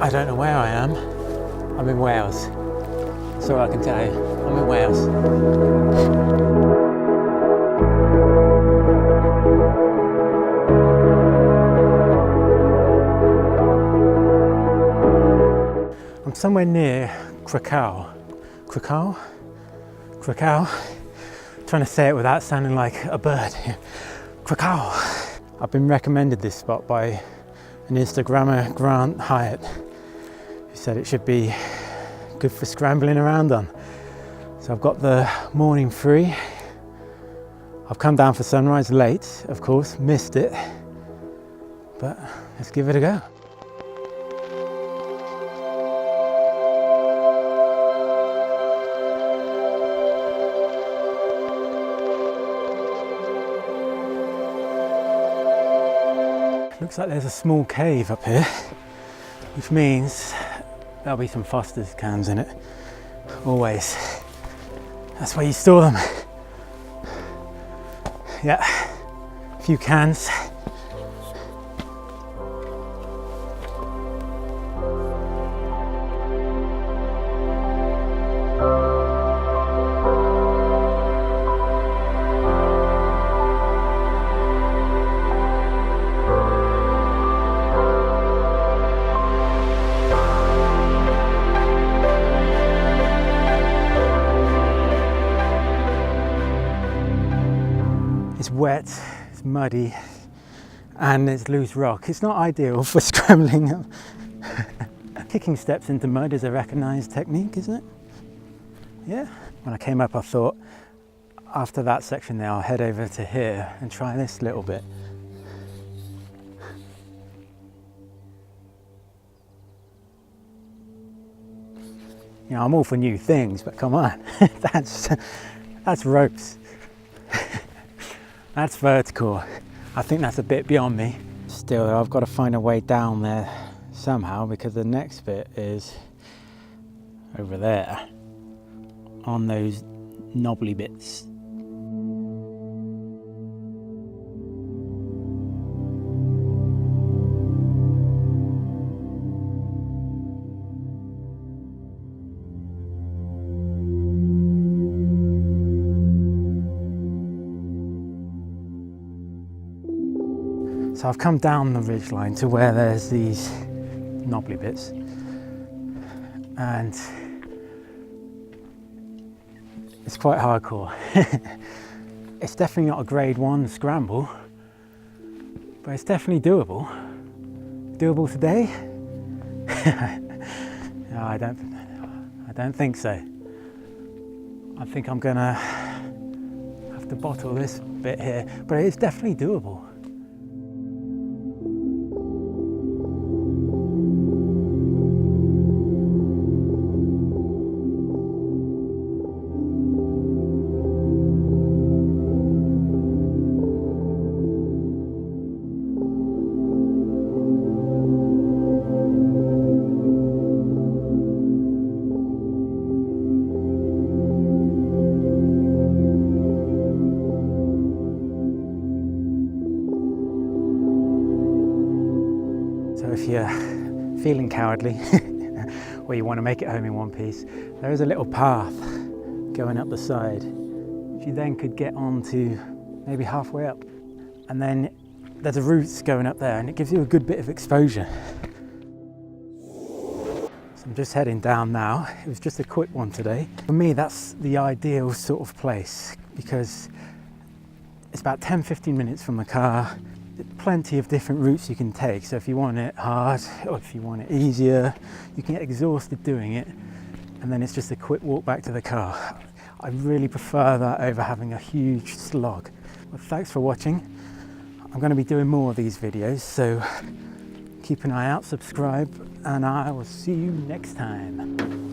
I don't know where I am. I'm in Wales. That's all I can tell you. I'm in Wales. I'm somewhere near Crickhowell. Crickhowell? Crickhowell? Trying to say it without sounding like a bird. Crickhowell. I've been recommended this spot by an Instagrammer, Grant Hyatt, who said it should be good for scrambling around on. So I've got the morning free. I've come down for sunrise late, of course, missed it, but let's give it a go. Looks like there's a small cave up here, which means there'll be some Foster's cans in it. Always. That's where you store them. Yeah, a few cans. It's wet, it's muddy, and there's loose rock. It's not ideal for scrambling. Kicking steps into mud is a recognised technique, isn't it? Yeah. When I came up, I thought, after that section there, I'll head over to here and try this little bit. You know, I'm all for new things, but come on, that's ropes. That's vertical. I think that's a bit beyond me. Still, I've got to find a way down there somehow, because the next bit is over there on those knobbly bits. So I've come down the ridgeline to where there's these knobbly bits, and it's quite hardcore. It's definitely not a grade 1 scramble, but it's definitely doable. Doable today? No, I don't think so. I think I'm gonna have to bottle this bit here, but it's definitely doable. So if you're feeling cowardly or you want to make it home in one piece, there is a little path going up the side, which you then could get onto maybe halfway up. And then there's a route going up there, and it gives you a good bit of exposure. So I'm just heading down now. It was just a quick one today. For me, that's the ideal sort of place, because it's about 10-15 minutes from the car. Plenty of different routes you can take, so if you want it hard or if you want it easier, you can get exhausted doing it, and then it's just a quick walk back to the car. I really prefer that over having a huge slog. Well, thanks for watching. I'm going to be doing more of these videos, so keep an eye out, subscribe, and I will see you next time.